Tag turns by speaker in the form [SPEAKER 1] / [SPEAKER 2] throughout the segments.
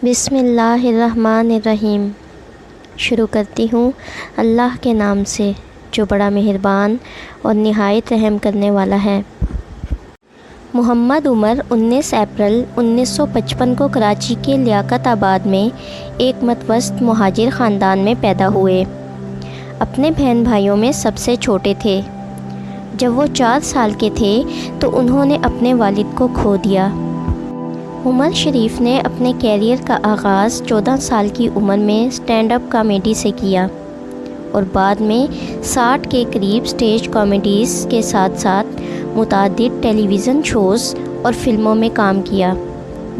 [SPEAKER 1] بسم اللہ الرحمن الرحیم۔ شروع کرتی ہوں اللہ کے نام سے جو بڑا مہربان اور نہایت رحم کرنے والا ہے۔ محمد عمر 19 اپریل 1955 کو کراچی کے لیاقت آباد میں ایک متوسط مہاجر خاندان میں پیدا ہوئے۔ اپنے بہن بھائیوں میں سب سے چھوٹے تھے۔ جب وہ 4 سال کے تھے تو انہوں نے اپنے والد کو کھو دیا۔ عمر شریف نے اپنے کیریئر کا آغاز 14 سال کی عمر میں اسٹینڈ اپ کامیڈی سے کیا اور بعد میں 60 کے قریب اسٹیج کامیڈیز کے ساتھ ساتھ متعدد ٹیلی ویژن شوز اور فلموں میں کام کیا،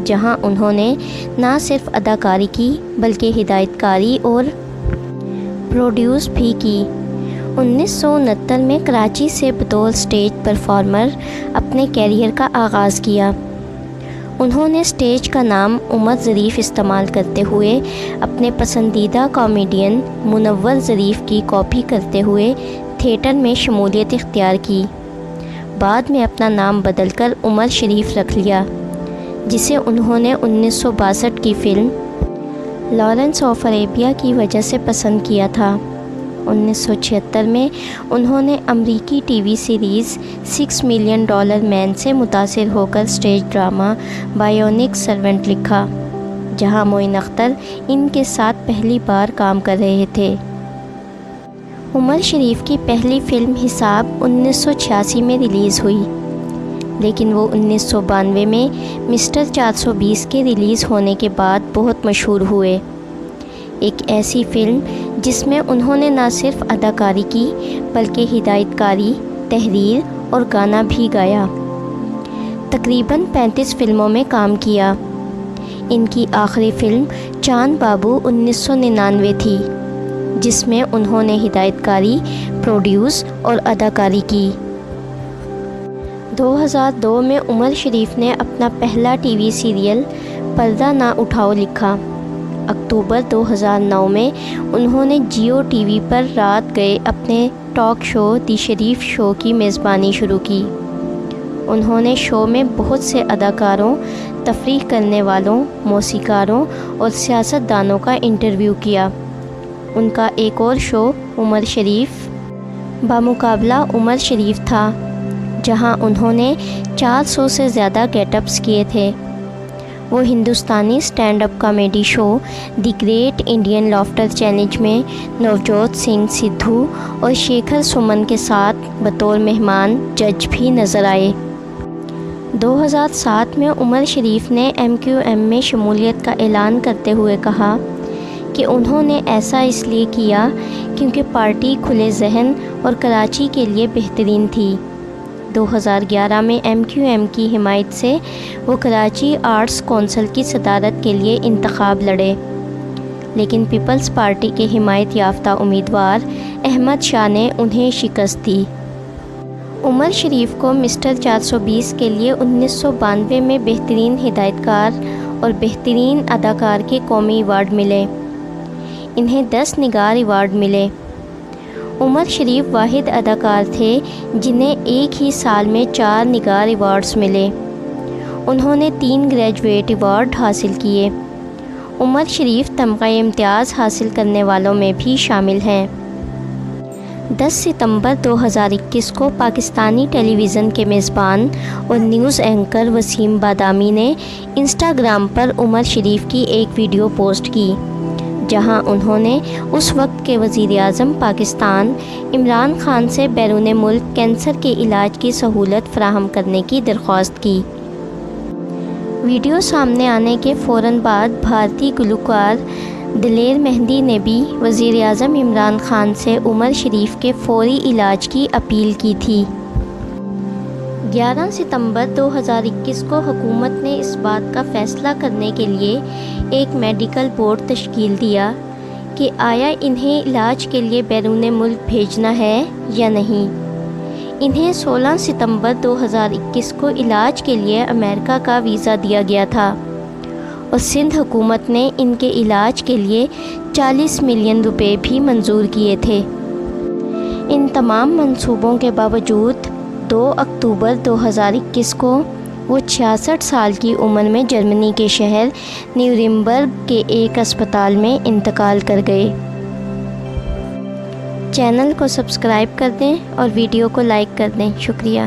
[SPEAKER 1] جہاں انہوں نے نہ صرف اداکاری کی بلکہ ہدایت کاری اور پروڈیوس بھی کی۔ 1969 میں کراچی سے بطور اسٹیج پرفارمر اپنے کیریئر کا آغاز کیا۔ انہوں نے اسٹیج کا نام عمر ظریف استعمال کرتے ہوئے اپنے پسندیدہ کامیڈین منور ظریف کی کاپی کرتے ہوئے تھیٹر میں شمولیت اختیار کی۔ بعد میں اپنا نام بدل کر عمر شریف رکھ لیا، جسے انہوں نے 1962 کی فلم لارنس آف عربیہ کی وجہ سے پسند کیا تھا۔ 1976 میں انہوں نے امریکی ٹی وی سیریز $6 ملین مین سے متاثر ہو کر اسٹیج ڈرامہ بائیونک سرونٹ لکھا، جہاں معین اختر ان کے ساتھ پہلی بار کام کر رہے تھے۔ عمر شریف کی پہلی فلم حساب 1986 میں ریلیز ہوئی، لیکن وہ 1992 میں مسٹر 420 کے ریلیز ہونے کے بعد بہت مشہور ہوئے۔ ایک ایسی فلم جس میں انہوں نے نہ صرف اداکاری کی بلکہ ہدایت کاری، تحریر اور گانا بھی گایا۔ تقریباً 35 فلموں میں کام کیا۔ ان کی آخری فلم چاند بابو 1999 تھی، جس میں انہوں نے ہدایت کاری، پروڈیوس اور اداکاری کی۔ 2002 میں عمر شریف نے اپنا پہلا ٹی وی سیریل پردہ نہ اٹھاؤ لکھا۔ اکتوبر 2009 میں انہوں نے جیو ٹی وی پر رات گئے اپنے ٹاک شو دی شریف شو کی میزبانی شروع کی۔ انہوں نے شو میں بہت سے اداکاروں، تفریح کرنے والوں، موسیقاروں اور سیاست دانوں کا انٹرویو کیا۔ ان کا ایک اور شو عمر شریف بامقابلہ عمر شریف تھا، جہاں انہوں نے 400 سے زیادہ گیٹ اپس کیے تھے۔ وہ ہندوستانی stand up comedy show the great Indian laughter challenge میں نوجوت سنگھ سدھو اور شیکھر سمن کے ساتھ بطور مہمان جج بھی نظر آئے۔ 2007 میں عمر شریف نے MQM میں شمولیت کا اعلان کرتے ہوئے کہا کہ انہوں نے ایسا اس لیے کیا کیونکہ پارٹی کھلے ذہن اور کراچی کے لیے بہترین تھی۔ 2011 میں MQM کی حمایت سے وہ کراچی آرٹس کونسل کی صدارت کے لیے انتخاب لڑے، لیکن پیپلز پارٹی کے حمایت یافتہ امیدوار احمد شاہ نے انہیں شکست دی۔ عمر شریف کو مسٹر 420 کے لیے 1992 میں بہترین ہدایت کار اور بہترین اداکار کے قومی ایوارڈ ملے۔ انہیں 10 نگار ایوارڈ ملے۔ عمر شریف واحد اداکار تھے جنہیں ایک ہی سال میں 4 نگار ایوارڈز ملے۔ انہوں نے 3 گریجویٹ ایوارڈ حاصل کیے۔ عمر شریف تمغہ امتیاز حاصل کرنے والوں میں بھی شامل ہیں۔ 10 ستمبر 2021 کو پاکستانی ٹیلی ویژن کے میزبان اور نیوز اینکر وسیم بادامی نے انسٹاگرام پر عمر شریف کی ایک ویڈیو پوسٹ کی، جہاں انہوں نے اس وقت کے وزیر اعظم پاکستان عمران خان سے بیرون ملک کینسر کے علاج کی سہولت فراہم کرنے کی درخواست کی۔ ویڈیو سامنے آنے کے فوراً بعد بھارتی گلوکار دلیر مہندی نے بھی وزیر اعظم عمران خان سے عمر شریف کے فوری علاج کی اپیل کی تھی۔ 11 ستمبر 2021 کو حکومت نے اس بات کا فیصلہ کرنے کے لیے ایک میڈیکل بورڈ تشکیل دیا کہ آیا انہیں علاج کے لیے بیرون ملک بھیجنا ہے یا نہیں۔ انہیں 16 ستمبر 2021 کو علاج کے لیے امریکہ کا ویزا دیا گیا تھا اور سندھ حکومت نے ان کے علاج کے لیے 40 ملین روپے بھی منظور کیے تھے۔ ان تمام منصوبوں کے باوجود 2 اکتوبر 2021 کو وہ 66 سال کی عمر میں جرمنی کے شہر نیورمبرگ کے ایک اسپتال میں انتقال کر گئے۔ چینل کو سبسکرائب کر دیں اور ویڈیو کو لائک کر دیں۔ شکریہ۔